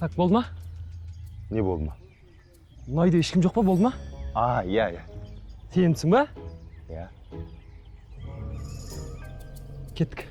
Так, болма? Не болма? Мұнайда ешкім жоқ па, болма? Иә. Сенімсің ба? Иә. Кеттік.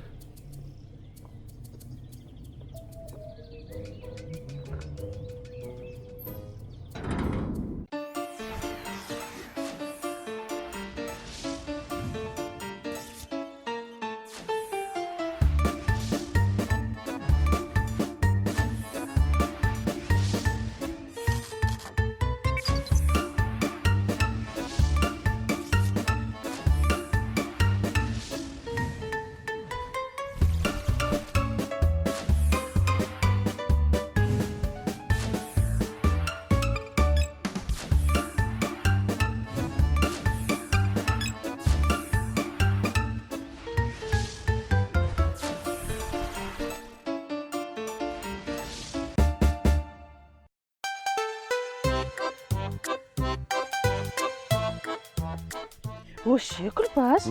Вообще, Күлпаш.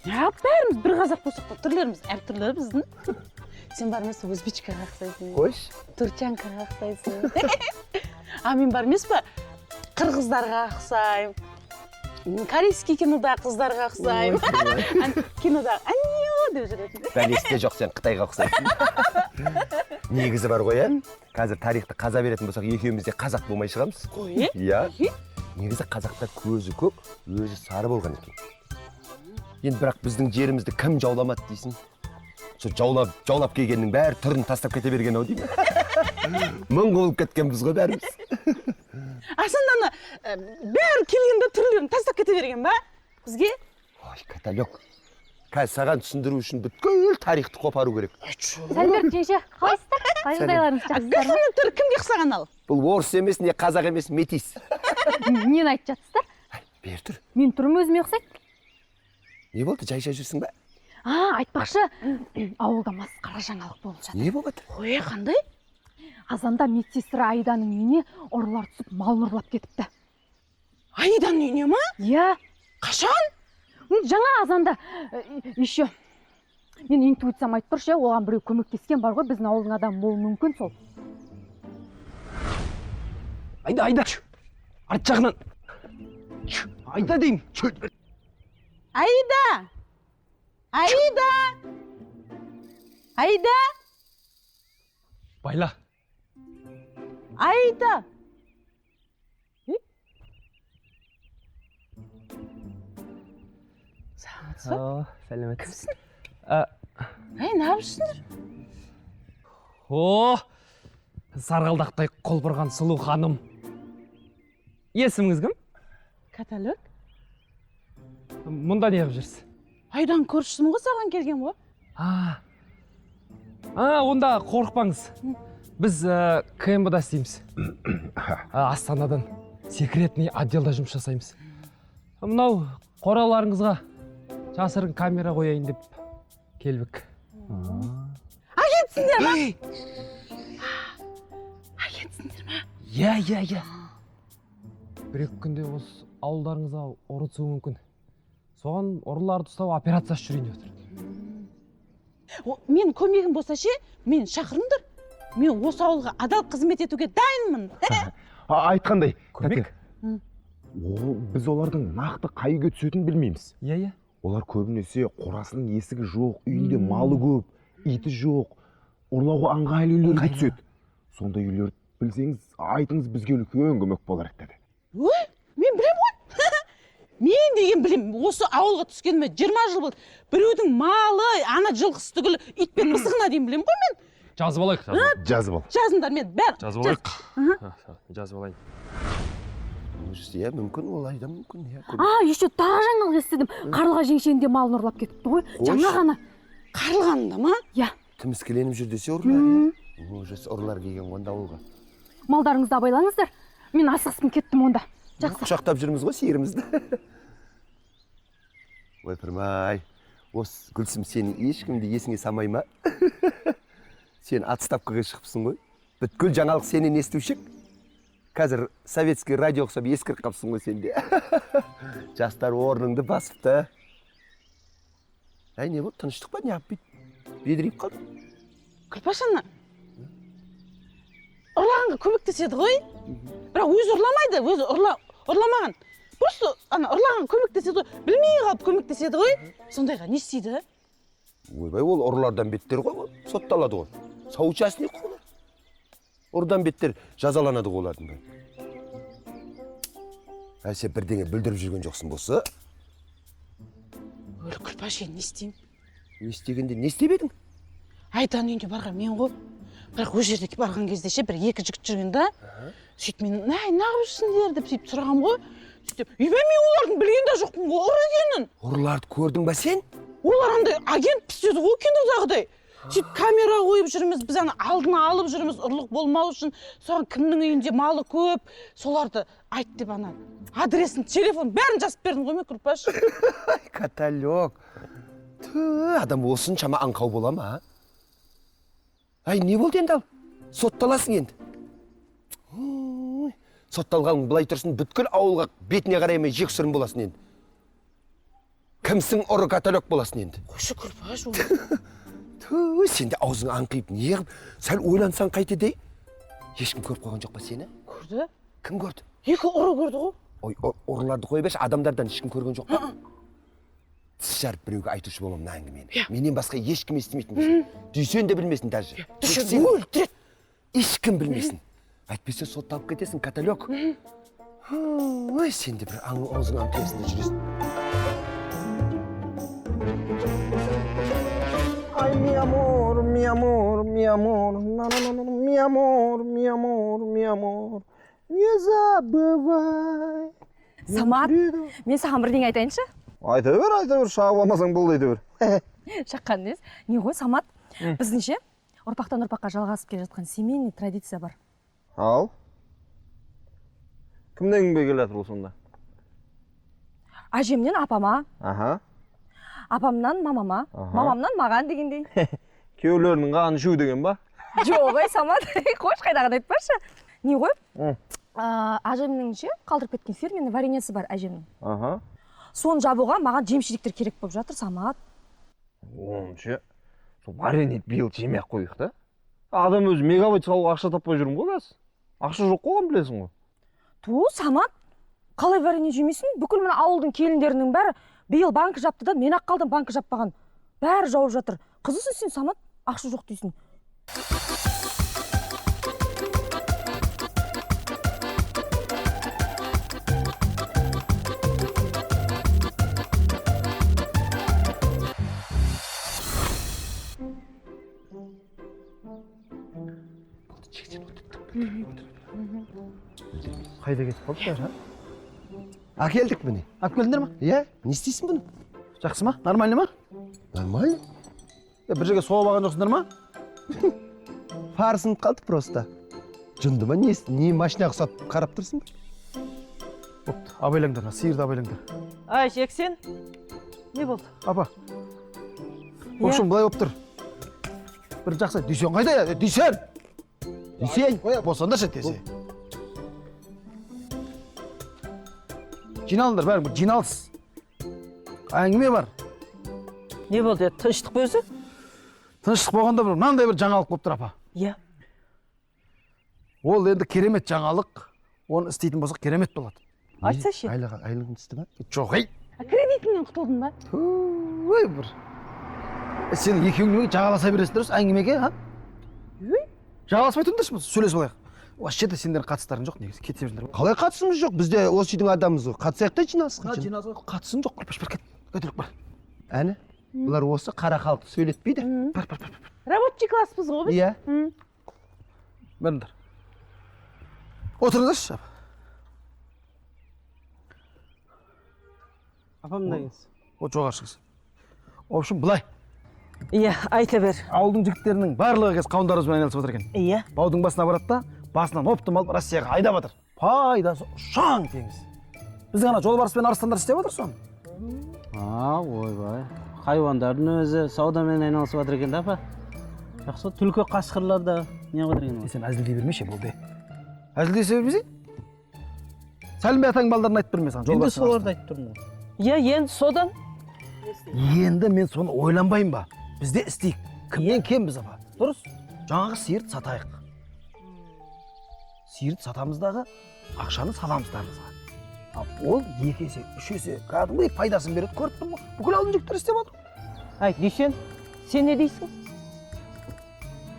Неғып бәріміз бір қазақ болсақ та түрлеріміз әртүрлі біздің. Сен бар емес өзбечкаға ұқсайсың. Қойш? Турчанкаға ұқсайсың. А мен бар емес па қырғыздарға ұқсаймын. Корейский кинода қыздарға ұқсаймын. Кинода аньо деп жүретін. Бәлесте жоқ, сен Қытайға ұқсайсың. Негізі бар ғой, қазір тарихты қаза беретін болсақ, екеуміз де қазақ болмай шығамыз. Қой? Иә. Негізі қазақтар көзі көк, өзі сары болған екен. Енді бірақ біздің жерімізді кім жауламады дейсің? Сол жаулап келгеннің бәрі түрін тастап кете берген ау деймін. Мың болып кеткенбіз ғой бәріміз. Асанданы бәрі келгенде түрлерін тастап кете берген ба? Бізге? Ой, каталог. Қазір саған түсіндіру үшін бүткіл тарихты қопару керек. Сәлберді жеңше, қалайсыздар? Қайғылайларыңыз жақсыздар ма? Қасының түрі кімге ұқсаған ал? Бұл орыс емес, не қазақ емес, метис. Нені айтып жатсыздар? Бер тұр. Мен түрім өзіме ұқсайды. Не болды, жайша жүрсің ба? Айтпақшы, ауылда масқара жаңалық болып жатыр. Не болып жатыр? Ой, қандай? Азанда медсестра Айданың үйіне ұрылар түсіп малын ұрлап кетіпті. Айданың үйіне ма? Иә. Қашан? Жаңа азанда еще мен интуициям айтып тұршы, оған біреу көмектескен бар ғой, біздің ауылдың адамы болуы мүмкін сол. Айда. Арт жағынан. Айда деймін. Айда. Байла. Айда. Сәлемет. Кімсің? Ай, не yapıyorsundur? Сарғалдақтай қолбырған сұлу ханым. Есіміңіз кім? Каталог. Мұнда не қып жүрсіз? Айдан көршісім ғой, саған келген ғой. Онда қорықпаңыз. Біз КМБ-да істейміз. Астанадан секретный отделда жұмыс жасаймыз. Мынау қораларыңызға жасырын камера қояйын деп келбік. Агентсіңдер ма? Агентсіңдер ма? Иә. Бір-екі күнде осы ауылдарыңызға ұры түсуі мүмкін. Соған ұрыларды ұстау операциясы жүрейін деп отыр. Мен көмегім болса ше, мен шақырыңдар. Мен осы ауылға адал қызмет етуге дайынмын. Айтқандай. Көмек? Біз олардың нақты қайға түсетінін білмейміз. Иә. Олар көбінесе қорасының есігі жоқ, үйінде малы көп, иті жоқ, ұрлауға аңғайлы үйлерге түседі. Сондай үйлерді білсеңіз, айтыңыз, бізге үлкен көмек болар еді. Ой, мен білем ғой. Мен деген білем, осы ауылға түскеніме 20 жыл болды. Біреудің малы, ана жылқысы түгілі итпен мысығына дейін білем ғой мен. Жазып алайық. Жазып ал. Жазыңдар, мен бәрі. Жазып алайық. Жазып алайын. Иә, мүмкін, олай да мүмкін. Еще тағы жаңалық естідім. Қарлыға жеңшенде малын ұрлап кетіпті ғой. Жаңа ғана. Қарлығанда ма? Иә. Тіміскіленіп жүр десе ұрлар. Ұрлар келген онда ауылға. Малдарыңызды абайлаңыздар. Мен асығыспен кеттім онда. Жақсы. Құшақтап жүрміз ғой сиырымызды. Ой, пырмай. Осы Гүлсім, сенің ешкімді есіңе самай ма? Сен отставкаға шығыпсың ғой. Бүткіл жаңалық сенен естушік. Қазір советский радио ұқсап ескіріп қапсың ғой сенде. Жастар орныңды басыпты. Не болды, тыныштық па, не аппет? Бедірейіп қалды. Күлпаш ана, ұрлаған ұрлағанға көмектеседі ғой. Бірақ өзі ұрламайды, өзі ұрламаған. Просто ана ұрлаған көмектеседі ғой, білмей қалып көмектеседі ғой. Сондайға не істейді? Ойбай, ол ұрылардан беттер ғой, сотталады ғой. Соучастник қой. Ұрдан беттер жазаланады ғой олардың бәрі. Сен бірдеңе бүлдіріп жүрген жоқсың болса? Өлі Күлпаш, не істеймін? Не істегенде не істеп едің? Айданың үйіне барған мен ғой. Бірақ ол жерде барған кезде ше бір екі жігіт жүрген да. Сөйтіп мен, неғып жүрсіңдер деп сөйтіп сұрағам ғой. Сөйтіп, мен олардың білген де жоқпын ғой, ұры екенін. Ұрыларды көрдің ба сен? Олар андай агент пістеді ғой кенодағыдай. Сөйтіп камера қойып жүрміз, біз ана алдына алып жүрміз, ұрлық болмау үшін. Соған кімнің үйінде малы көп, соларды айт деп ана адресін, телефон бәрін жазып бердім ғой мен Күлпаш. Каталек. Адам осыншама аңқау бола ма? Ай, не болды енді ал? Сотталасың енді. Сотталғаның былай тұрсын, бүткіл ауылға бетіне қараймай жексұрын боласың енді. Кімсің ұры каталек боласың енді. Қойшы Күлпаш, Сен де аузың аңқиып неғып, сәл ойлансаң қайтеді? Ешкім көріп қойған жоқ па сені? Көрді. Кім көрді? Екі ұры көрді ғой. Ой, ұрыларды қойып еш, адамдардан ешкім көрген жоқ па? Тіс жарып біреуге айтушы боламын мына әңгімені. Менен басқа ешкім естімейтін болсын. Дүйсен де білмесін даже. Дүйсен өлтіреді. Ешкім білмесін. Әйтпесе сотталып кетесің, каталек. Ой, сен де бір аузың аңқиысында жүресің. Ay, mi amor, mi amor, mi amor, no, no, no, no, mi amor, mi amor, mi amor, не забывай. Самат, мен саған бірдеңе айтайыншы? Айта бер, шағып алмасаң болды айта бер. Шаққан емес. Не ғой, Самат, біздіңше ұрпақтан ұрпаққа жалғасып келе жатқан семейный традиция бар. Ал? Кімнен кімге келе жатыр ол сонда? Әжемнен апама, Аха. апамнан мамама, мамамнан маған дегендей. Күйеулерінің қаны шу деген ба? Жоқ, ой, Самат, қош қайдағын айтпашы. Не ғой? Әжемнің қалдырып кеткен фирменный вареньесі бар әжемнің. Аха. Соны жабуға маған жемшеліктер керек болып жатыр, Самат. Онша, сол варенье биыл жемей қойық та. Адам өзі мегабайт салуға ақша таппай жүрмін ғой қазір. Ақша жоқ қойған білесің ғой. Ту, Самат, қалай варенье жемейсің? Бүкіл мына ауылдың келіндерінің бәрі биыл банкі жапты да, мен ақ қалдым банкі жаппаған. Бәрі жауып жатыр. Қызысың сен, Самат, ақша жоқ дейсің. Қайда кетіп қалдыңдар, а? Әкелдік міне. Алып келдіңдер ма? Иә, не істейсің бұны? Жақсы ма? Нормально ма? Нормально. Бір жерге соғып алған жоқсыңдар ма? Парсынып қалдық просто. Жынды ма? Не машинаға ұқсатып қарап тұрсың? Бопты, абайлаңдар, сиырды абайлаңдар. Ай, Жексен, не болды? Апа. В общем, былай болып тұр. Бір жақсы, Дүйсен қайда я? Дүйсен! Дүйсен! Қоя, босандаршы тесе. Жиналыңдар, бәрің бір жиналыс. Әңгіме бар. Не болды, тыныштық па өзі? Тыныштық болғанда бір мынандай бір жаңалық болып тұр, апа. Иә. Ол енді керемет жаңалық. Оны істейтін болсақ керемет болады. Айтсашы. Айлығын түсті ма? Жоқ, ей. Кредитіңнен құтылдың ба? Ой, бір. Сен екеуің неге жағаласа бересіңдер осы әңгімеге, а? Жағаласпай тұрыңдаршы, сөйлесіп алайық. Вообще-то сендердің қатыстарың жоқ, негізі кете беріңдер. Қалай қатысымыз жоқ? Біз де осы үйдің адамымыз ғой. Қатысайық та жиналысқа. Жиналысқа қатысың жоқ, Күлпаш, бір кет. Көтеріп бар. Әні, бұлар осы қара халықты сөйлетпейді. Бар. Рабочий класспыз ғой біз. Иә. Беріңдер. Отырыңдаршы. Апам да келсін. О, жоғары шығыз. В общем, былай. Иә, айта бер. Ауылдың жігіттерінің барлығы кез қауындарымызбен айналысып отыр екен. Иә. Баудың басына барады да, басынан оптым алып Россияға айдап жатыр. Пайдасы шаң теңіз. Біз ғана жолбарыс пен арыстандар істеп жатыр соны. Ойбай. Хайуандардың өзі саудамен айналысып жатыр екен да, апа. Жақсы, түлкі қасқырлар да не қылып жатыр екен. Сен әзілдей бермеші болды. Әзілдесе бермесең? Сәлімбе атаң балдарын айтып берме саған. Енді соларды айтып тұрмын ғой. Иә, енді содан. Енді мен соны ойланбайым ба? Бізде істейік. Кімнен кембіз, апа? Дұрыс. Жаңағы сиырды сатайық. сиырды сатамыз дағы ақшаны саламыз тарымызға. Ол 2 есе, 3 есе кәдімгідей пайдасын береді, көріп тұрмын ғой. Бүкіл ауылдың жігіттері істеп отыр. Ай, дүйсен, сен не дейсің?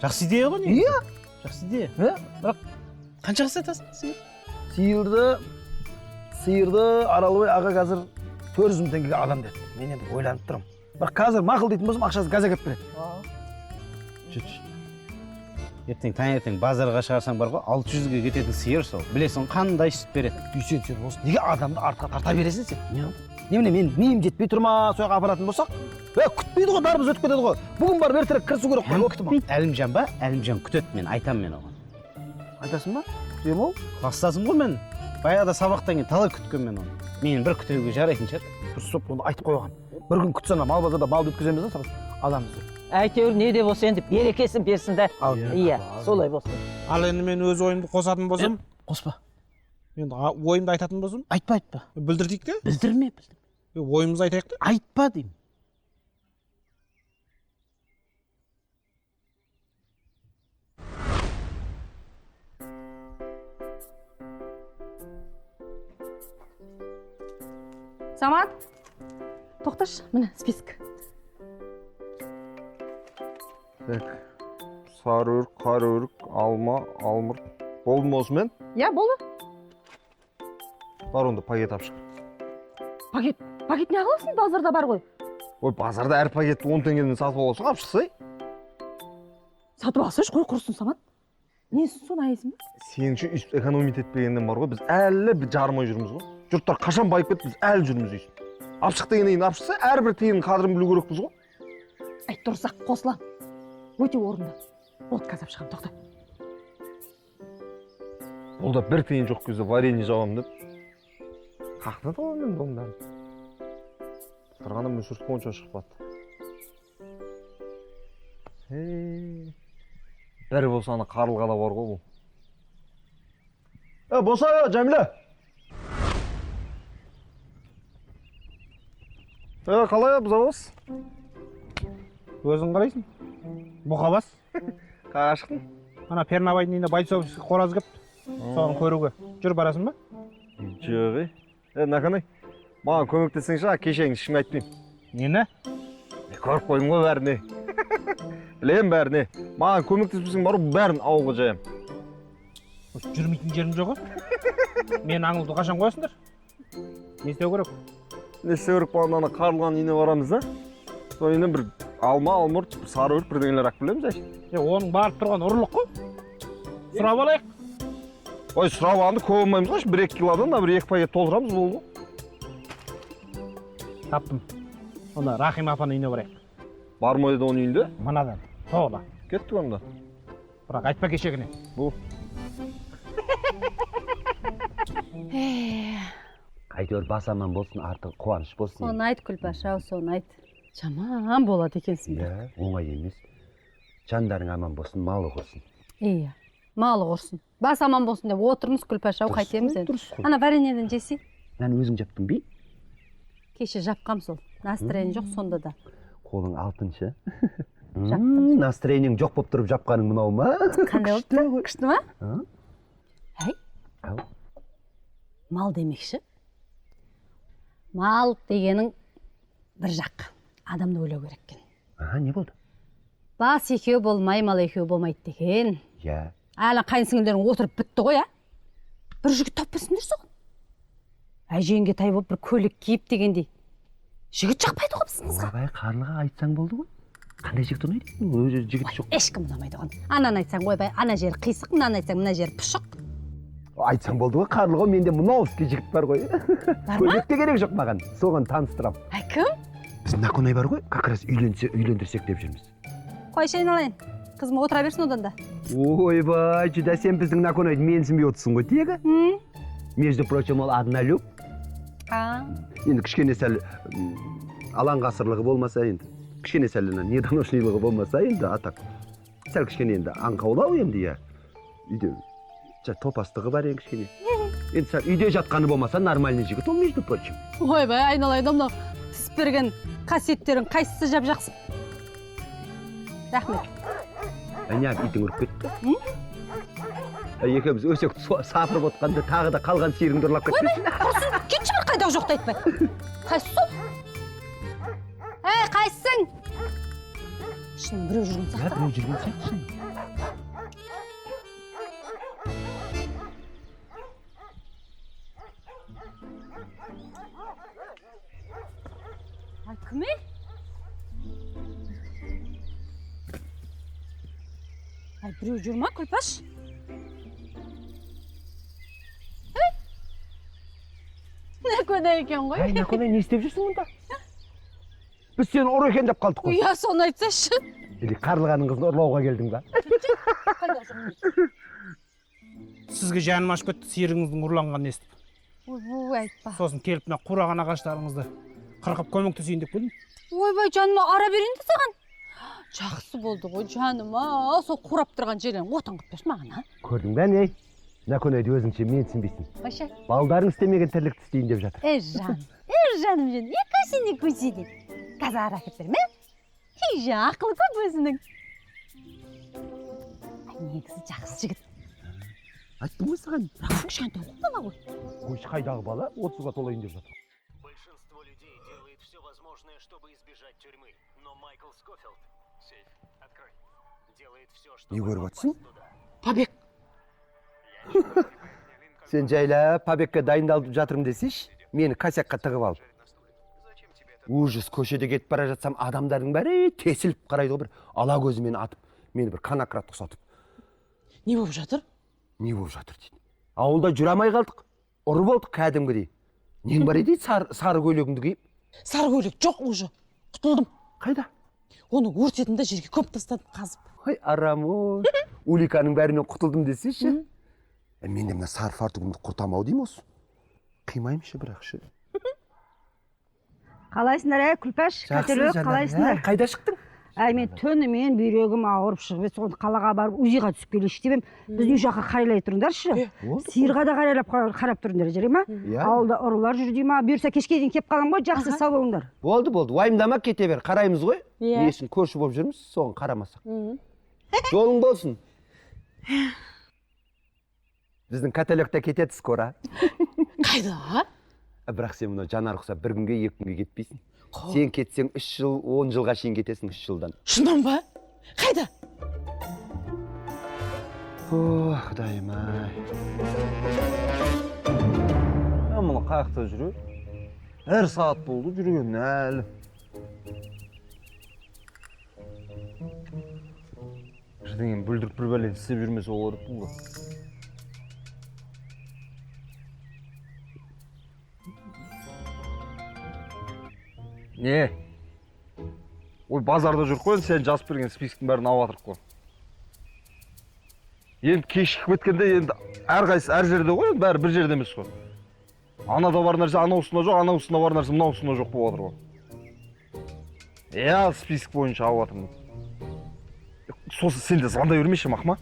Жақсы идея ғой не? Иә. Жақсы идея. Бірақ Қаншаға сатасың сиыр? сиырды Аралбай аға қазір 400 мың теңгеге адам деді. Мен енді ойланып тұрмын. Бірақ қазір мақұл дейтін болсам ақшасы газа кеп береді. Ертең таңертең базарға шығарсаң бар ғой, 600-ге кететін сиыр сол. Білесің қандай сүт береді. Дүйсен, сен осы неге адамды артқа тарта бересің сен? Немене мен миым жетпей тұр ма, сояққа апаратын болсақ? Күтпейді ғой, бәріміз өтіп кетеді ғой. Бүгін барып ертерек кірісу керек қой, күтіп ма? Әлімжан ба? Әлімжан күтеді, мен айтам мен оған. Айтасың ба? Күтем ол? Кластасым ғой мен. Баяғыда сабақтан кейін талай күткен мен оны. Мен бір күтуге жарайтын шығар. Дұрыс соп, оны айтып қойған. Бір күн күтсін, мал базарда малды өткіземіз да, аламыз деп. Әйтеуір не де болса енді берекесін берсін да. Иә, солай болсын. Ал енді мен өз ойымды қосатын болсам, Қоспа. енді ойымды айтатын болсам, Айтпа. білдірдік те? Білдірме. Ойымызды айтайық та? Айтпа деймін. Самат, тоқташы, міне список. Сары өрік, қара өрік, алма, алмұрт. Болды ма осымен? Иә, болды. Бар онда пакет алып шық. Пакет не қыласың? Базарда бар ғой. Ой, базарда әр пакетті 10 теңгеден сатып аласың, алып шықсай. Сатып алсайшы, қой құрсын, Самат. Несін соны аяйсың ба? Сен үшін үст экономит етпегенден бар ғой, біз әлі бір жармай жүрміз ғой. Жұрттар қашан байып кетті, біз әлі жүрміз дейсің. Алып шық дегеннен кейін алып шықса, әрбір тиынның қадірін білу керекпіз ғой. Айт дұрыс-ақ қосылам. Өте орында. Болды, қазір шығам, тоқта. Ол да бір тиын жоқ кезде варенье жабамын деп. Қақтады ғой мен оның бәрін. Тұрғанда мүсірткі онша шықпады. Бір болса ана қарлыға да бар ғой бұл. Боса, Жәмиле! Қалай бұзауыз? Өзің қарайсың? Бұқабас. Қаға шықтың? Ана Пернабайдың үйінде бойцовский қораз кеп, соны көруге. Жүр барасың ба? Жоқ, Наканай, маған көмектесеңші, кешегіңді ешкімге айтпайым. Нені? Көріп қойдым ғой бәріне. Білем бәріне. Маған көмектеспесең бар бәрін ауылға жаям. Жүрмейтін жерім жоқ ғой. Мен аңылды қашан қоясыңдар? Не істеу керек? Не істеу керек болғанда ана қарлыған үйіне барамыз да. Сол үйінен бір алма, алмұрт, сары өрік бірдеңелер ақ білеміз әші. Оның барып тұрған ұрлық қой. Сұрап алайық. Ой, сұрап алғанды көп алмаймыз ғой, 1-2 килодан да бір 2 пакет толтырамыз болды. Таптым. Онда Рахим апаның үйіне барайық. Бар ма еді оның үйінде? Мынадан. Тоғыла. Кеттік онда. Бірақ айтпа кешегіне. Бұл. Әйтеуір бас аман болсын, артық қуаныш болсын. Соны айт, Күлпаш-ау, соны айт. Жаман болады екенсің. Иә, оңай емес. Жандарың аман болсын, малы құрсын. Иә, малы құрсын. Бас аман болсын деп отырмыз, Күлпаш-ау, қайтеміз енді. Ана вареньеден жесей. Мен өзің жаптың бей? Кеше жапқам сол. Настроение жоқ сонда да. Қолың алтыншы. Жаптым. Настроениең жоқ болып тұрып жапқаның мынау ма? Қандай болыпты? Күшті ма? Әй, Ау. мал демекші. Мал дегенің бір жақ. Адамды ойлау керек екен. Не болды? Бас екеу болмай, мал екеу болмайды деген. Иә. Әлі қайынсіңілдерің отырып бітті ғой, бір жігіт таппасыңдар соған. Әжеңге тай болып бір көлік киіп дегендей. Жігіт жақпайды ғой біздің қызға. Ойбай, қарлыға айтсаң болды ғой. Қандай жігіт ұнайды? Өзі жігіт жоқ. Ешкім ұнамайды оған. Ананы айтсаң ойбай, ана жері қисық, мынаны айтсаң мына жері пұшық. Айтсаң болды ғой, қарлыға, менде мынау жігіт бар ғой. Бар ма? Көлік те керек жоқ маған. Соған таныстырам. Әй, кім? Біз Наконай бар ғой, как раз үйлендірсек деп жүрміз. Қойшы айналайын. Қызым отыра берсін одан да. Ойбай, жүда сен біздің Наконайды менсінбей отырсың ғой, тегі? Между прочим, ол однолюб. Енді кішкене сәл алаң ғасырлығы болмаса енді, кішкене сәл недоношнилығы болмаса енді, атақ. Сәл кішкене енді аңқаулау енді, иә. Үйде топастығы бар енді кішкене. Енді сәл үйде жатқаны болмаса нормальный жігіт, ол между прочим. Ойбай, айналайын, мынау тіс берген қасиеттерің қайсысы жап жақсы? Рахмет. Әне, итің ұрып кетті. екеуміз өсек сапырып отқанда тағы да қалған сиырыңды ұрлап кетпесін. кетші бір қайдағы жоқты айтпай. Қайсы сол? Қайсың? Шын біреу жүрген сияқты. Біреу жүрген сияқты. Кім ел? Біреу жүр ма, Күлпаш? Накөне екен ғой. Накөне не істеп жүрсің мұнда? Біз сені ұры екен деп қалдық қой. Иә, соны айтсашы. Или қарлығаның қызын ұрлауға келдің ба? Сізге жаным ашып кетті, сиырыңыздың ұрланғанын естіп. Айтпа. Сосын келіп мына қураған ағаштарыңызды қырқып көмектесейін деп келдім. Ойбай, жаныма ара берейін де саған. Жақсы болды ғой жаныма. Сол қурап тұрған жерден отын қып берші маған, а? Көрдің бе не? Накөнеде өзіңше мен түсінбейсің. Баша. Балдарың істемеген тірлікті істейін деп жатыр. Жаным. Екашені көсеге. Қазір ара әкеп берме? Ақылы көп өзінің. Негізі жақсы жігіт. Айттым ғой саған. Бірақ кішкентай бала ғой. Қойшы қайдағы бала 30-ға толайын деп жатыр. Большинство людей делает все возможное, чтобы избежать тюрьмы. Но Майкл Скофилд, сейф, открой, делает все, чтобы Не көріп жатсың? Побег. Сен жайлап побегке дайындалып жатырмын десейші, мені косякқа тығып алып. Ужас, көшеде кетіп бара жатсам, адамдардың бәрі тесіліп қарайды ғой, бір ала көзімен атып, мені бір конократты ұқсатып. Не болып жатыр? Не болып жатыр дейді. Ауылда жүре алмай қалдық. Ұры болдық кәдімгідей. Нең бар еді сары көйлегіңді киіп? Сары көйлек жоқ уже. Құтылдым. Қайда? Оны өртедім де жерге көміп тастадым қазып. Ой, арам-ой. Уликаның бәрінен құтылдым десейші. Мен де мына сары фартугымды құртам-ау деймін осы. Қимаймын бірақ ше. Қалайсыңдар, Күлпаш? Көтерек, қалайсыңдар? Қайда шықтың? Мен түнімен бүйрегім ауырып шығып, соны қалаға барып УЗИ-ға түсіп келейінші деп ем. Біздің үй жаққа қарайлай тұрыңдаршы. Сиырға да қарап тұрыңдар, жарай ма? Ауылда ұрылар жүр дей ма? Бұйырса кешке дейін кеп қалам ғой, жақсы сау болыңдар. Болды, уайымдама, кете бер. Қараймыз ғой. Несін көрші болып жүрміз, соған қарамасақ. Жолың болсын. Біздің каталогта кетеді скоро. Қайда? Бірақ сен мұны жанар ұқса бір күнге, екі күнге кетпейсің. Сен кетсең 3 жыл, 10 жылға шейін кетесің 3 жылдан. Шыннан ба? Қайда? О, Құдайым-ай. Мұны қаяқта жүру? Әр сағат болды жүрген әлі. Бірдеңен бүлдіріп бір бәлен істеп жүрмесе ол ұрыппын ғой. Не? Ой, базарда жүріп қойын, сен жазып берген списктің бәрін алып атырып қой. Енді кешігіп кеткенде, енді әрқайсысы әр жерде ғой, бәрі бір жерде емес қой. Анада бар нәрсе ана усында жоқ, ана усында бар нәрсе мына усында жоқ болып отыр ғой. Иә, список бойынша алып атырмын. Сосын сен де звондай бермеші, мақма.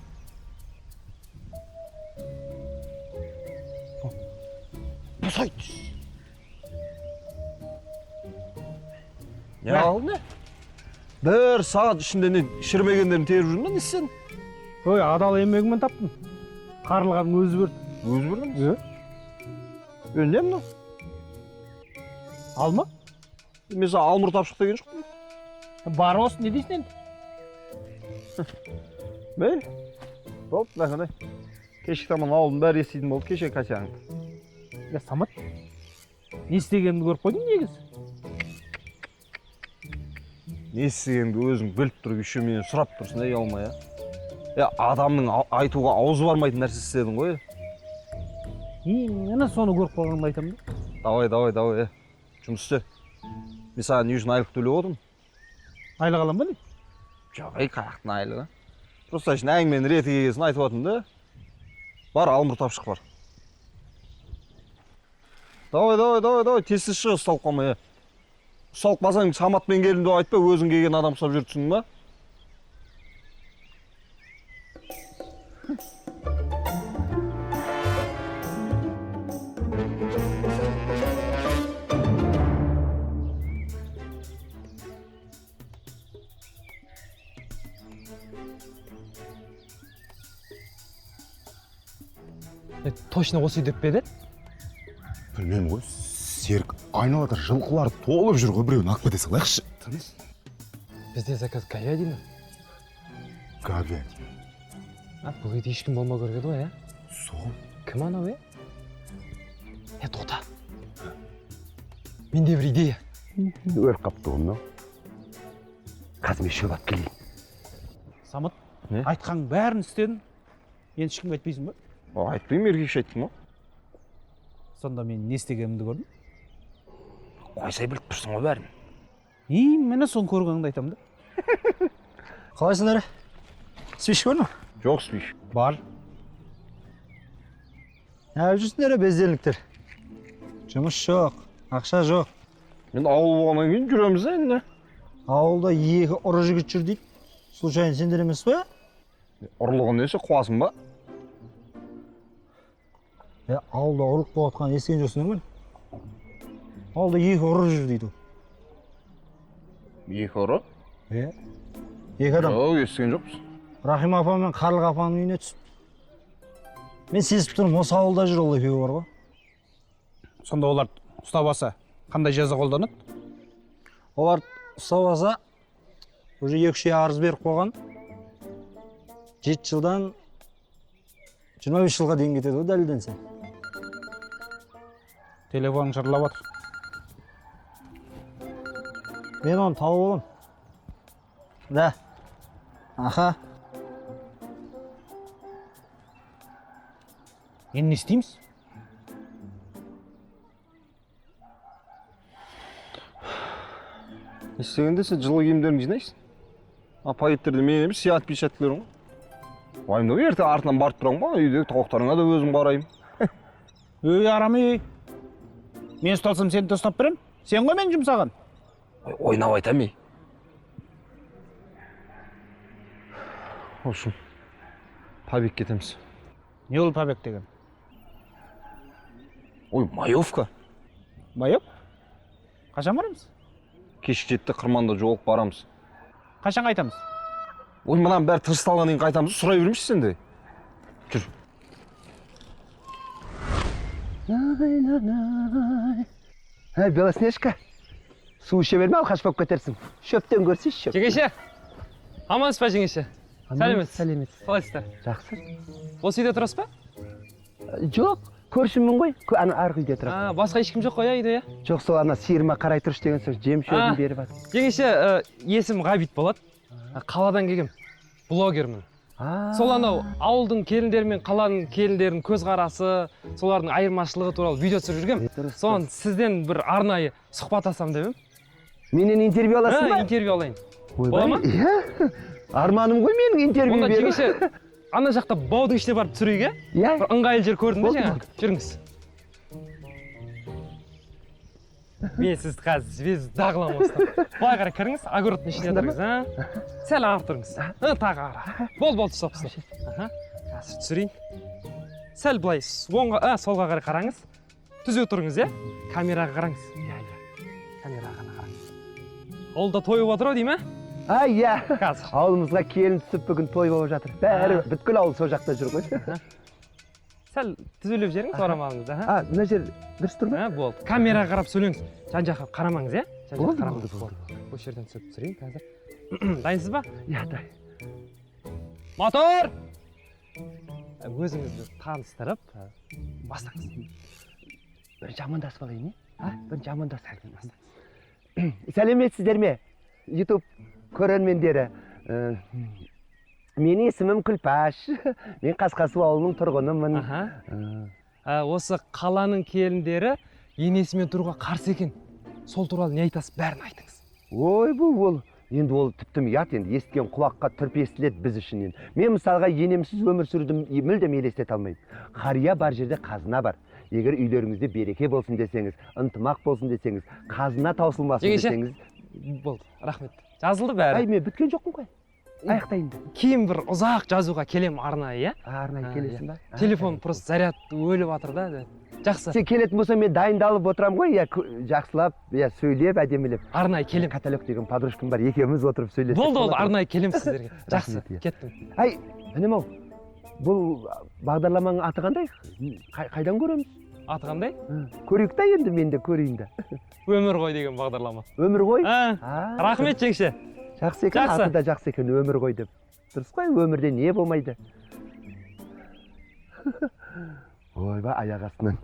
Босай түс. Не алды? Бір сағат ішінде не шірмегендерін теріп жүрмін, не сен? Ой, адал еңбегімен таптым. Қарлығаның өзі берді. Өзі берді ме? Не мынау? Алма? Мен саған алмұр тапшық деген жоқпын. Бар осы, не дейсің енді? Мейлі. Болды, нәкіне. Кешік таман ауылдың бәрі естейтін болды, кеше Катяңды. Я, Самат, не істегенімді көріп қойдың негізі? Не істегенді өзің біліп тұрып, еще менен сұрап тұрсың, алмай, адамның айтуға аузы бармайтын нәрсе істедің ғой. Мені соны көріп қалғанымды айтамын да. Давай, жұмыс істе. Мен саған не үшін айлық төлеп отырмын? Айлық алам ба не? Жоқ, қаяқтың айлығы. Просто үшін әңгіменің реті келгесін айтып отырмын да. Бар, алмұр тапшық бар. Давай, тез шығы, ұсталып қалмай. Ұсталып қалсаң, Саматпен келдім деп айтпа, өзің келген адам ұстап жүртсің ба? Точно осы үй деп пе еді? білмеймін ғой, Серік айналада жылқылар толып жүр ғой, біреуін алып кете салайықшы. Тыныс. Бізде заказ говядина. Говядина. Бұл үйде ешкім болмау керек еді ғой, ә? Сол. Кім анау, е? Тоқта. Менде бір идея. өліп қапты ғой мынау. Қазір мен шөп алып келейін. Самат, айтқан бәрін істедің. Енді ешкімге айтпайсың ба? Айтпаймын, еркекше айттым ғой. Сонда мен не істегенімді көрдің? Қойсай біліп тұрсың ғой бәрін. Міне соны көргеніңді айтамын да. Қалайсыңдар? Спичка бар ма? Жоқ спиш. Бар. Неғып жүрсіңдер, бездерліктер? Жұмыс жоқ, ақша жоқ. Мен ауыл болғаннан кейін жүреміз енді. Ауылда екі ұры жігіт жүр дейді. Случайно сендер емес пе? Ұрлығын несі, қуасың ба? Ауылда ұрлық болып жатқан естіген жоқсың ба? Ауылда екі ұры жүр дейді. Екі ұры? Екі адам. Жоқ, естіген жоқпыз. Рахима апа мен Қарлық апаның үйіне түсіп. Мен сезіп тұрмын, осы ауылда жүр ол екеуі бар ғой. Сонда олар ұстап алса, қандай жаза қолданады? Олар ұстап алса, уже 2-3 арыз беріп қойған. 7 жылдан 25 жылға дейін кетеді ғой дәлелденсе. Телефоның жырлап отыр. Мен оны тауып аламын. Да. Аха. Енді не істейміз? Істегенде сен жылы киімдерін жинайсың. Пакеттерді мен емес, сый отпечаткілерің ғой. Уайымдау, ерте артынан барып тұрам ба, үйдегі тоқтарыңа да өзім қараймын. Үй арам үй. Мен ұсталсам сені де ұстап берем. Сен ғой мен жұмсаған. Ойнап айтам ей. В общем, побег кетеміз. Не ол побег деген? Ой, маевка. Маев? Қашан барамыз? Кешкі 7-те қырманда жолық барамыз. Қашан қайтамыз? Ой, мұнан бәрі тырысталған кейін қайтамыз, сұрай бермейші сен де. Жүр. Белоснежка, су іше берме, алқаш болып кетерсің. Шөптен көрсей шөп. Жеңеше, амансыз ба жеңеше? Сәлеметсіз. Сәлеметсіз. Қалайсыздар? Жақсы. Осы үйде тұрасыз ба? Жоқ, көршімін ғой. Арғы үйде тұрам. Басқа ешкім жоқ қой, үйде, иә? Жоқ, сол ана сиырыма қарай тұрыш деген соң жем шөбін беріп жатыр. Жеңеше, есім Ғабит болады. Қаладан келгем. Блогермін. Сол анау ауылдың келіндері мен қаланың келіндерінің көзқарасы, солардың айырмашылығы туралы видео түсіріп жүргем. Соған сізден бір арнайы сұхбаттасам деп едім. Менен интервью аласың ба? Интервью алайын. Бола ма? Иә. Арманым ғой менің интервью беру. Онда жеңеше, ана жақта баудың ішіне барып түсірейік, иә? Иә. Бір ыңғайлы жер көрдім бе жаңа? Жүріңіз. Мен сізді қазір звездағылам осыдан. Былай қарай кіріңіз, огородтың ішіне тұрыңыз, сәл ағып тұрыңыз. Тағы ара. Бол ұстап тұр. Қазір түсірейін. Сәл былай солға қарай қараңыз. Түзеу тұрыңыз, иә? Камераға қараңыз. Камераға қараңыз. Ауылда той болып жатыр дейм, ә? Иә. Қазір. Ауылымызға келін түсіп бүгін той болып жатыр. Бәрі бүткіл ауыл сол жақта жүр ғой. Сәл түзелеп жеріңіз орамалыңызды. Мына жер дұрыс тұр ма? Болды. Камераға қарап сөйлеңіз. Жан-жаққа қарамаңыз, иә? Жан-жаққа қарамаңыз. Бұл жерден түсіп түсірейін қазір. Дайынсыз ба? Иә, дайын. Мотор! Өзіңізді таныстырып, бастаңыз. Бір жамандасып алайын, е? Бір жамандасып алайын. Сәлеметсіздер ме? YouTube көрермендері. Менің есімім Күлпаш. Мен Қасқасу ауылының тұрғынымын. Осы қаланың келіндері енесімен тұруға қарсы екен. Сол туралы не айтасыз, бәрін айтыңыз. Ой, бұл енді ол тіпті ұят, енді естіген құлаққа түрпі естіледі біз үшін енді. Мен мысалға енемсіз өмір сүруді мүлдем елестете алмаймын. Қария бар жерде қазына бар. Егер үйлеріңізде береке болсын десеңіз, ынтымақ болсын десеңіз, қазына таусылмасын десеңіз. Болды, рахмет. Жазылды бәрі. Мен біткен жоқпын ғой. Аяқтайын. Кейін бір ұзақ жазуға келем арнайы, иә? Арнайы келесің ба? Телефон просто заряд өліп жатыр да. Жақсы. Сен келетін болсаң мен дайындалып отырам ғой, жақсылап, сөйлеп, әдемілеп. Арнайы келем. Каталог деген подружкам бар, екеуміз отырып сөйлесек. Болды, арнайы келем сіздерге. Жақсы, кеттім. Инем-ау, бұл бағдарламаның аты қандай? Қайдан көреміз? Аты қандай? Көрейік та енді, мен де көрейін да. Өмір ғой деген бағдарлама. Өмір ғой? Рахмет жеңше. Жақсы екен, аты да жақсы екен, өмір ғой деп. Дұрыс қой, өмірде не болмайды? Ойбай, аяқ астынан.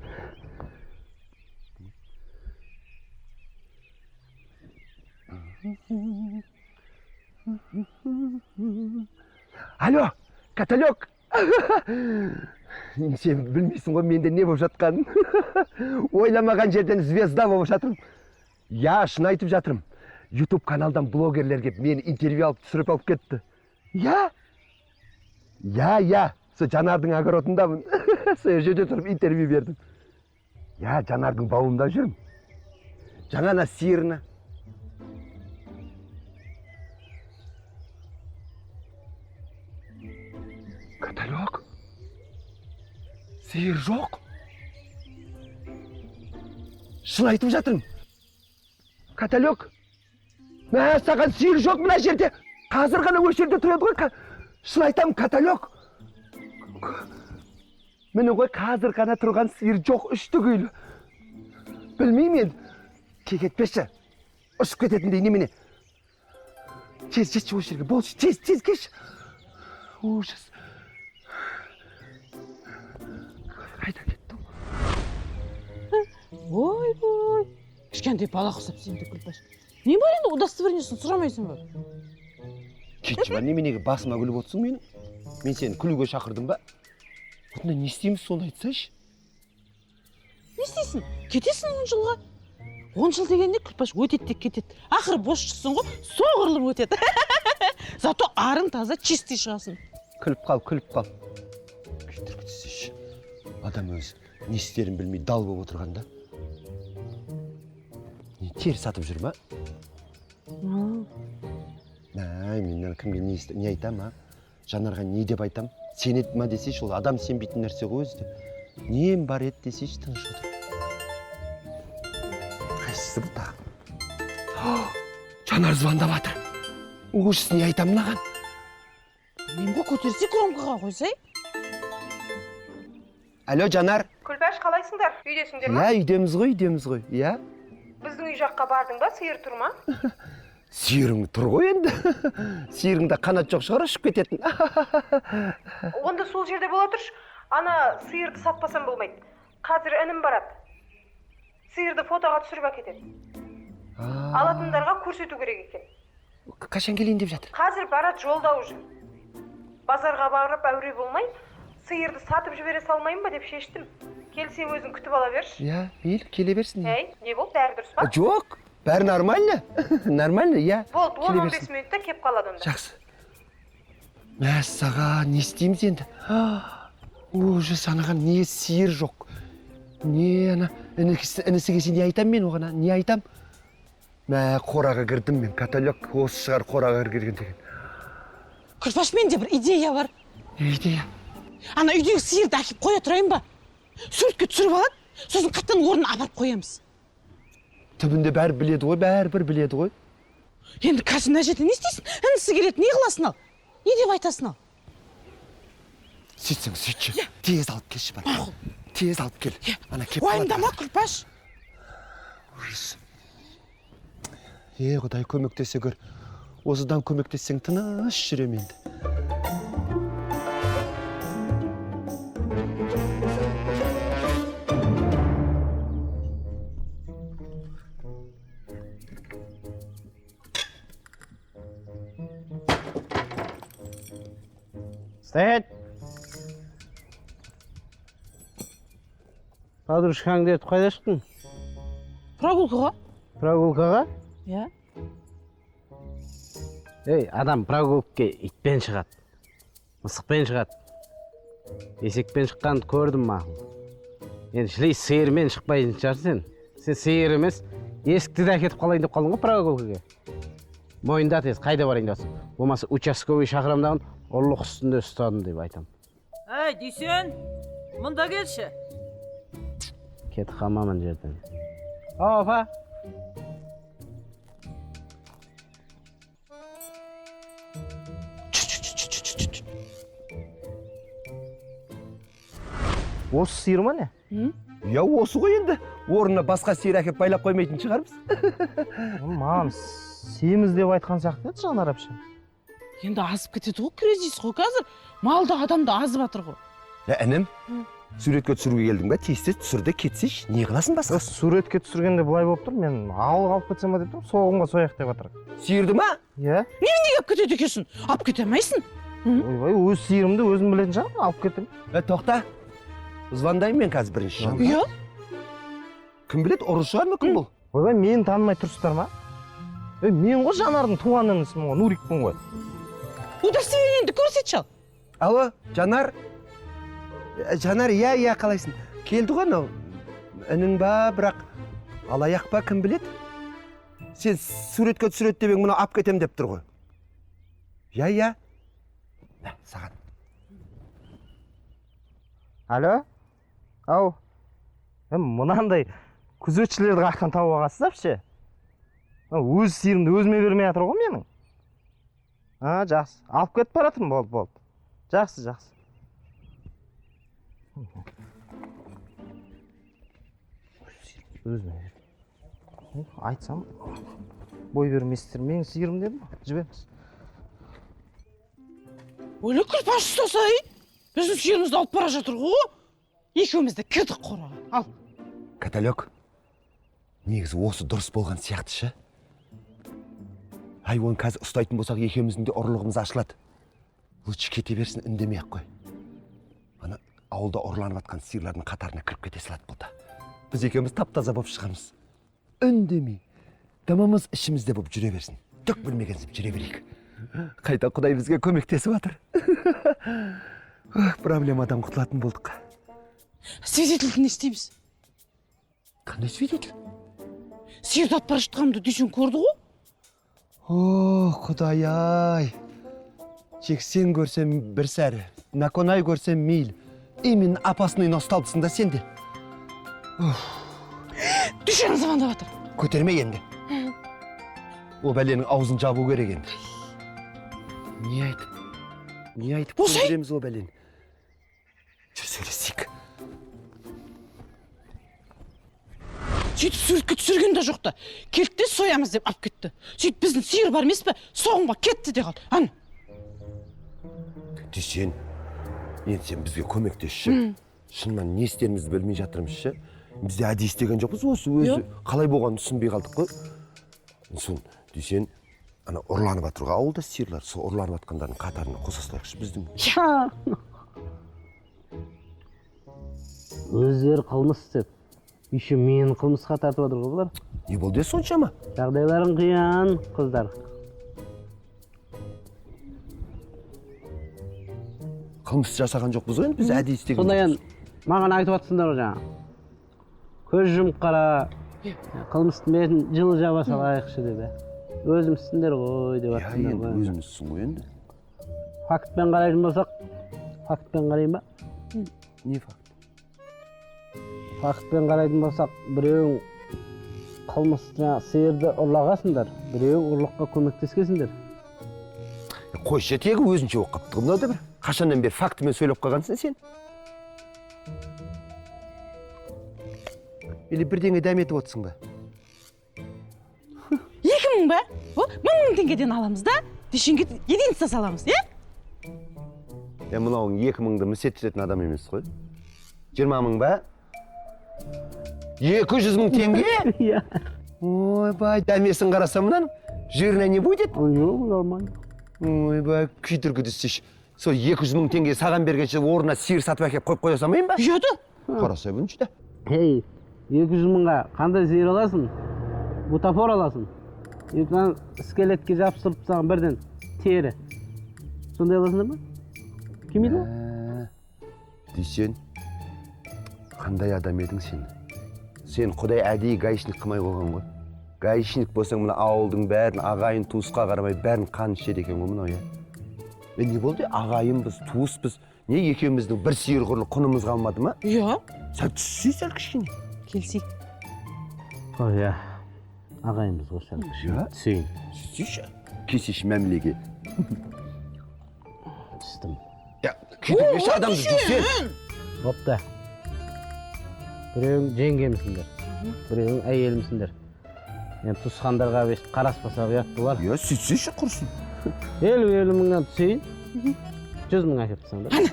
Алло, каталог. Сен білмейсің ғой менде не болып жатқанын. Ойламаған жерден звезда болып жатырмын. Я, шын айтып жатырмын. YouTube каналдан блогерлер келіп мені интервью алып түсіріп алып кетті. Я. Сол Жанардың огородындамын. Сол жерде тұрып интервью бердім. Я, Жанардың бауында жүрмін. Жаңа сиырына. Каталог? Сиыр жоқ? Шын айтып жатырмын. Каталог? Мә, саған сиыр жоқ мына жерде. Қазір ғана осы жерде тұрады ғой. Шын айтамын, каталог. Міне ғой, қазір ғана тұрған сиыр жоқ, үштігейлі. Білмеймін енді. Кетпеші. Ұшып кететіндей немене. Тез жетші осы жерге. Болшы, тез кеш. Ужас. Қайда кетті? Ой. Кішкентай бала құсап сенде Күлпаш. Не бар енді удостоверениесін сұрамайсың ба? Кетші бар, неменеге басыма күліп отырсың менің? Мен сені күлуге шақырдым ба? Бұнда не істейміз соны айтсайшы? Не істейсің? Кетесің 10 жылға. 10 жыл дегенде Күлпаш өтеді де кетеді. Ақыры бос шықсың ғой, соғырлып өтеді. Зато арың таза, чистый шығасың. Күліп қал. Күйдіріп түсеші. Адам өзі не істерін білмей дал болып отырғанда. Тер сатып жүр ма? Мен кімге не айтам, Жанарға не деп айтам? Сенеді ма десейші, ол адам сенбейтін нәрсе ғой өзі. Нем бар еді десейші, тыныш отыр. Қайсысы бұл тағы? Жанар звондап жатыр. Ужас, не айтам мынаған? Мен ғой көтерсе громкаға қойсай. Алло, Жанар. Күлпаш, қалайсыңдар? Үйдесіңдер ма? Үйдеміз ғой, иә. Біздің үй жаққа бардың ба, сиыр тұр ма? Сиырың тұр ғой енді. Сиырыңда қанат жоқ шығар, ұшып кететін. Онда сол жерде бола тұрш, ана сиырды сатпасам болмайды. Қазір інім барады. Сиырды фотоға түсіріп әкетеді. Алатындарға көрсету керек екен. Қашан келейін деп жатыр? Қазір барады, жолда уже. Базарға барып әуре болмай, сиырды сатып жібере салмайын ба деп шештім. Келсең өзің күтіп ала берші. Я, мейлі, келе берсін. Не болды, бәрі дұрыс па? Жоқ, бәрі нормально. Нормально, я. Болды, 10-15 минутта кеп қалады онда. Жақсы. Мәссаған, не істейміз енді? Ужас, анаған не сиыр жоқ. Не, інісі келсе не айтам мен оған, не айтам? Қораға кірдім мен, каталог осы шығар қораға кірген деген. Күлпаш, менде бір идея бар. Не идея? Ана үйдегі сиырды әкеп қоя тұрайын ба? Суретке түсіріп алады, сосын қаттан орнына апарып қоямыз. Түбінде бәрі біледі ғой, бәрібір біледі ғой. Енді қазір мына жерде не істейсің? Інісі келеді, не қыласың ал? Не деп айтасың ал? Сөйтсең, сөйтші. Тез алып келші бар. Тез алып кел. Уайымдама, Күлпаш. Құдай көмектесе көр. Осыдан көмектессең тыныш жүрем енді. Стоять! Подружкаңды ертіп қайда шықтың? Прогулкаға. Прогулкаға? Иә. Ей, адам прогулкаға итпен шығады. Мысықпен шығады. Есекпен шыққанды көрдім мақұл. Енді шілей сиырмен шықпайтын шығарсың сен. Сен сиыр емес, есікті де әкетіп қалайын деп қалдың ғой прогулкаға. Мойында тез, қайда барайын десің. Болмаса участковый шақырамдағын ұрлық үстінде ұстадым деп айтам. Әй, Дүйсен, мұнда келші. Кетіп қалмамын жерден. Апа. осы сиыр ма не? Я осы ғой енді. Орнына басқа сиыр әкеп байлап қоймайтын шығармыз. Маған семіз деп айтқан сияқты еді Жанар әпше. Енді азып кетеді ғой, кризис қой қазір. Малда адамды азып жатыр ғой. Інім, суретке түсіруге келдің ба? Тезтез түсірді, кетсеш, не қыласың басқа? Суретке түсіргенде былай болып тұр, мен ауылға алып кетсем ба деп тұрмын, соғымға сояқ деп жатыр. Сиырды ма? Иә. Неге алып кетеді екенсің? Алып кете алмайсың? Ойбай, өз сиырымды өзім білетін шығармын, алып кетем. Тоқта. Звондаймын мен қазір бірінші жанға. Иә? Кім біледі, ұры шығар ма кім бұл? Ойбай, мені танымай тұрсыздар ма? Мен ғой Жанардың туған інісімін ғой, Нурикпін ғой. Удостоверениеңді көрсетші ал. Алло, Жанар. Жанар, иә, қалайсың? Келді ғой анау. Інің ба, бірақ алаяқ па, кім біледі? Сен суретке түсіреді деп мұны алып кетем деп тұр ғой. Иә. Саған. Алло? Ау. Мұнандай күзетшілерді қақтан тауып алғансыз апше? Өз сиырымды өзіме бермей жатыр ғой менің. Жақсы. Алып кетіп баратырмын, болды. Жақсы. Өзіме бер. Айтсам, бой бермейсіздер, менің сиырым дедім, жіберіңіз. Өлі кірпаш ұстасай, біздің сиырымызды алып бара жатыр ғой. Екеумізді кірдік қораға, ал. Каталек, негізі осы дұрыс болған сияқты шы. Оны қазір ұстайтын болсақ, екеуміздің де ұрлығымыз ашылады. Лучше кете берсін, үндемей-ақ қой. Ана ауылда ұрланып атқан сиырлардың қатарына кіріп кете салады бұлда. Біз екеуміз тап-таза болып шығамыз. Үндемей, дамамыз ішімізде болып жүре берсін. Түк білмегенсіп жүре берейік. Қайта Құдай бізге көмектесіп жатыр. Проблемадан құтылатын болдық. Свидетельді не істейміз? Қандай свидетель? Сиырды алып бара жатқанымды дүйсен көрді ғой. Құдай-ай. Жексен көрсем бір сәрі, Наконай көрсем мейл. Именно опасныйын ұсталдысың да сенде. Дүйсен звондап жатыр. Көтерме енді. О бәленің аузын жабу керек енді. Не айтып көндіреміз о бәлені? Жүр сөйлесейік. Сөйтіп суретке түсірген де жоқты. Келді соямыз деп алып кетті. Сөйтіп біздің сиыр бар емес пе? Соғымға кетті де қалды. Ан. Дүйсен, енді сен бізге көмектесші. Шынымен не істерімізді білмей жатырмызшы. Бізде әдейі істеген жоқпыз, өзі қалай болғанын түсінбей қалдық қой. Сон, Дүйсен, ана ұрланып жатырға ауылда сиырлар, сол ұрланып жатқандардың қатарына қоса салайықшы біздің. Өздері қылмыс істеп, еще мені қылмысқа тартып отыр ғой бұлар. Не болды соншама? Жағдайларың қиын, қыздар. Қылмыс жасаған жоқпыз ғой, біз әдейі істеген жоқпыз. Сонда енді маған айтып жатсыңдар ғой жаңа. Көз жұмып қара, қылмыстың бетін жылы жаба салайықшы деді. Өзімсіңдер ғой деп жатсыңдар ғой. Өзімізсің ғой енді. Фактпен қарайтын болсақ, фактпен қарайын ба? Не факт? Фактпен қарайтын болсақ, біреуің қылмысты сиырды ұрлағасыңдар, біреуің ұрлыққа көмектескесіңдер. Қойшы, тегі өзінше оқыпты ғой мынау да бір. Қашаннан бері фактімен сөйлеп қойғансың сен? Или бірдеңе дәметіп отырсың ба? 2000 ба? 1000 теңгеден аламыз да, Дүйсенге единица саламыз, е? Мынауың 2000-ды місет түсетін адам емес қой. 20 000 ба? 200 000 теңге? Иә. Ойбай, дәмесін қарасам мұнан, жиріне не будет? Жоқ, нормально. Ойбай, күйдіргі дүстеш. Сол 200 000 теңге саған бергенше орнына сиыр сатып әкеп қойып қоя салмайын ба? Еді. Қарасай бұншы да. 200 000-ға қандай сиыр аласың? Бутафор аласың. Ертең скелетке жапсырып саған бірден тері. Сондай аласыңдар ма? Кемейді ма? Дүйсен, қандай адам едің сен? Сен Құдай әдейі гаишник қылмай қойған ғой. Гаишник болсаң мына ауылдың бәрін ағайын туысқа қарамай бәрін қан ішеді екен ғой мынау я. Не болды? Ағайынбыз, туыспыз. Не екеуміздің бір сиыр құрлы құнымыз қалмады ма? Иә. Сәл түссей сәл кішкене. Келсейік. Иә. Ағайынбыз ғой сәл кішкене. Түсейін. Түссейші. Кесеш мәмілеге. Түстім. Күйтірмеші адамды Дүйсен. Бопты. Біреуің жеңгемсіңдер, біреуің әйелімсіңдер. Мен туысқандарға бешіп қараспаса ұят болар. Я сөйтсейші құрсын. 50 мыңнан түсейін, 100 мың әкеп тастаңдар.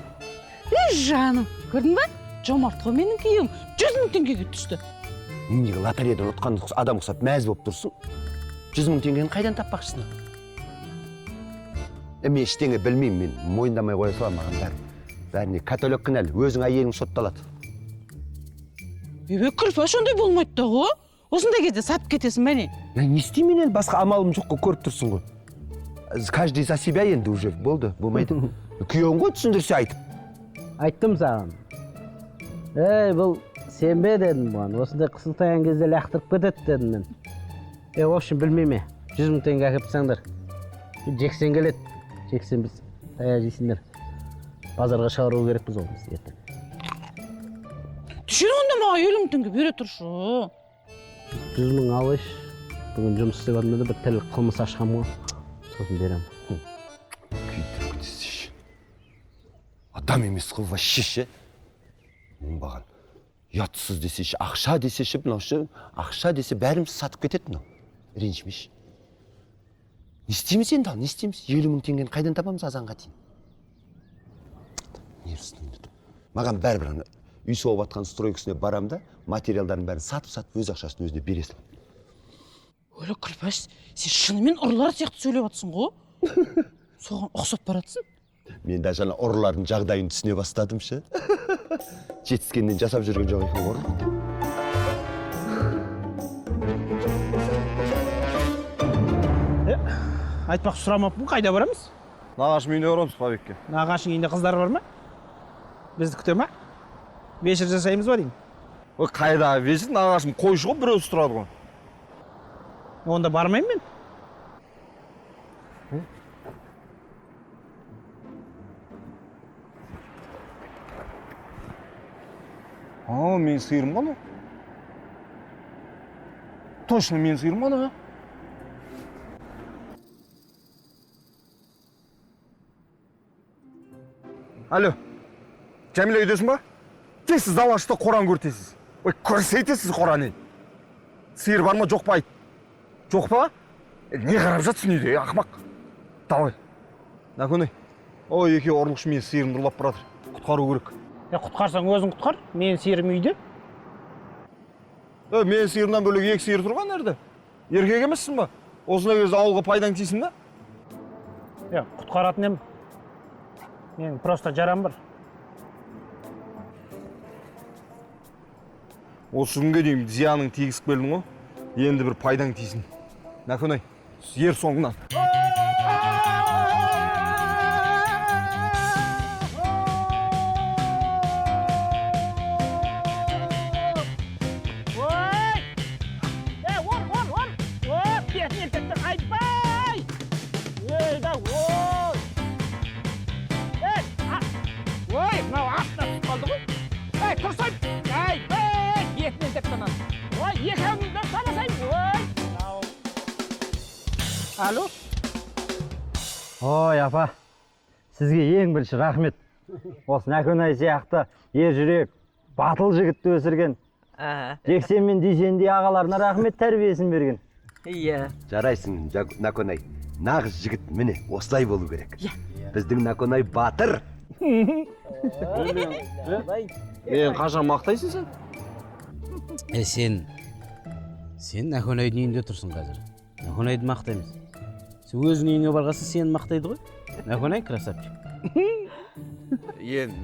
Жаным, көрдің ба? Жомарт қой менің күйеуім 100 мың теңгеге түсті. Неге лотереядан ұтқан адам ұқсап мәз болып тұрсың? 100 мың теңгені қайдан таппақшысың? Мен ештеңе білмеймін, мен мойындамай қоя салам маған бәріне католик кінәлі, өзің әйелің сотталады. Күлпаш ондай болмайды да ғой. Осындай кезде сатып кетесің бәне. Не істеймін енді, басқа амалым жоқ қой, көріп тұрсың ғой. Каждый за себя енді уже болды, болмайды. Күйеуің ғой түсіндірсе айтып. Айттым саған. Бұл сен бе дедім бұған, осындай қысылтайған кезде лақтырып кетеді дедім мен. В общем, білмейме, 100 мың теңге әкеп тастаңдар. Жексен келеді, жексен біз тая жейсіңдер. Базарға шығару керекпіз ол біз ертең. Түшен онда маған 50 мың теңге бере тұршы. 100 мың алыш. Бүгін жұмыс істеп жатырмын бір тіл қылмыс ашқам ғой. Сосын берем. Күйдіріп кетесеш. Адам емес қой вообще. Маған ұятсыз десеші, ақша десеші, мынаушы, ақша десе бәріміз сатып кетеді мынау. Ренжімеш. Не істейміз енді, не істейміз? 50 мың теңгені қайдан табамыз азанға дейін? Маған бәрібір үй соғып атқан стройкасына барам да, материалдарын бәрін сатып, өз ақшасын өзіне бере салам. Өлі Күлпаш, сен шынымен ұрылар сияқты сөйлеп атсың ғой? Соған ұқсап баратсың? Мен де жаңа ұрылардың жағдайын түсіне бастадым ше. Жетіскеннен жасап жүрген жоқ екен ғой. Айтпақ сұрамаппын, қайда барамыз? Нағашым үйіне барамыз Павекке. Нағашың үйінде қыздар бар ма? Бізді күте ма? Вечер жасаймыз ба деймін? Ой, қайда вечер, нағашым қойшы ғой, біреусі тұрады ғой. Онда бармаймын мен. Мен сиырым ғана. Точно мен сиырым ғана. Алло, Жәмиле үйдесің ба? Тесіз залашта қоран көртесіз. Ой, көрсетесіз қораны. Сиыр бар ма, жоқ па айт. Жоқ па? Не қарап жатсың үйде, ақымақ. Давай. Нәкөне. Ой, екеуі ұрлықшы мен сиырымды ұрлап баратыр. Құтқару керек. Құтқарсаң өзің құтқар, мен сиырым үйде. Мен сиырымнан бөлек екі сиыр тұрған nerede? Еркек емессің ба? Осындай кезде ауылға пайдаң тисің ба? Құтқаратын ем. Мен просто жарам бар. Осы күнге дейін зияның тигізіп келдің ғой. Енді бір пайдаң тисін. Нәкөнай, ер соңынан. Алло? Ой, апа, сізге ең бірінші рахмет. Осы Нәкөнай сияқты ер жүрек, батыл жігітті өсірген. Жексен мен Дүйсендей ағаларына рахмет тәрбиесін берген. Иә. Жарайсың, Нәкөнай. Нағыз жігіт міне, осылай болу керек. Біздің Нәкөнай батыр. Мен қашан мақтайсың сен? Сен Нәкөнайдың үйінде тұрсың қазір. Нәкөнайды мақтаймыз. Сен өзің үйіңе барғасы сені мақтайды ғой. Нәкөнай красавчик.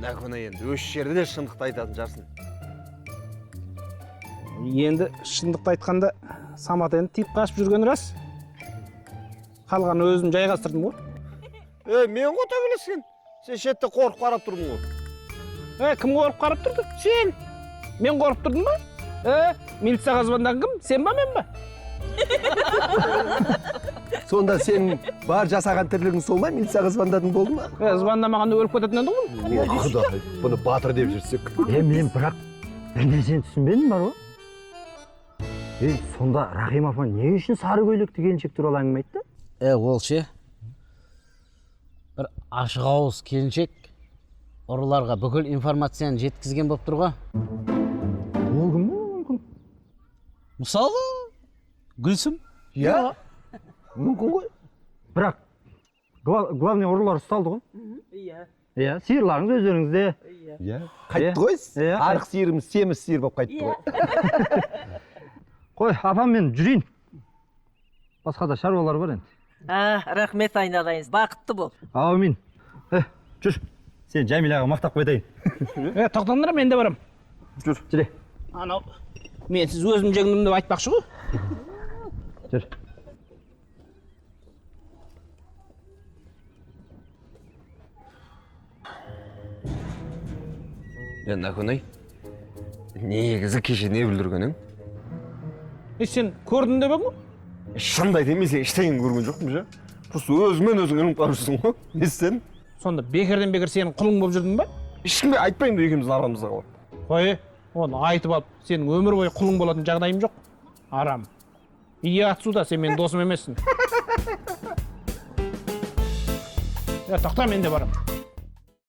Нәкөнай енді өш жерде де шындықты айтатын жарсың. Енді шындықты айтқанда Самат енді тиіп қашып жүрген рас. Қалғаны өзім жайғастырдым ғой. Мен ғой төбелескен. Сен шетте қорқып қарап тұрдың ғой. Кім қорқып қарап тұрды? Сен. Мен қорқып тұрдым ба? Милицияға звондаған кім? Сен ба, мен ба? Сонда сен бар жасаған тірлігің сол ма? Милицияға звондадың болды ма? Звондамағанда өліп кететін еді ғой. Құдай, бұны батыр деп жүрсек. Мен бірақ бір нәрсені түсінбедім бар ғой. Сонда Рахим апа не үшін сары көйлекті келіншек туралы әңгіме айтты? Ол ше, бір ашық ауыз келіншек ұрыларға бүкіл информацияны жеткізген болып тұр ғой. Ол мысалы гүлсім иә мүмкін ғой. бірақ главный ұрылар ұсталды ғой. Иә, сиырларыңыз өздеріңізде. Иә. Қайтты ғой. Арық сиырымыз семіз сиыр болып қайтты ғой. Қой, апам мен жүрейін. Басқа да шаруалар бар енді. Рахмет айналайыныз, бақытты бол. Аумин. Жүр. Сен Жәмилаға мақтап қойдайын. Тоқтаңдар, мен де барам. Жүр. Жүре. Анау, мен сіз өзім жеңдім деп айтпақшы ғой. Жүр. Наконай, негізі кеше не бүлдіргенің? Сен көрдің деп ең? Шындай емес, ештеңін көрген жоқпын жа. Просто өзімен өзің ілініп барырсың ғой. Не сен? Сонда бекерден бекер сенің құлың болып жүрдің ба? Ешкімге айтпайын да екеуміздің арамызда қалады. Қой, оны айтып алып, сенің өмір бойы құлың болатын жағдайым жоқ. Арам. Ие атсуда, сен менің досым емессің. Тоқта, мен де барам.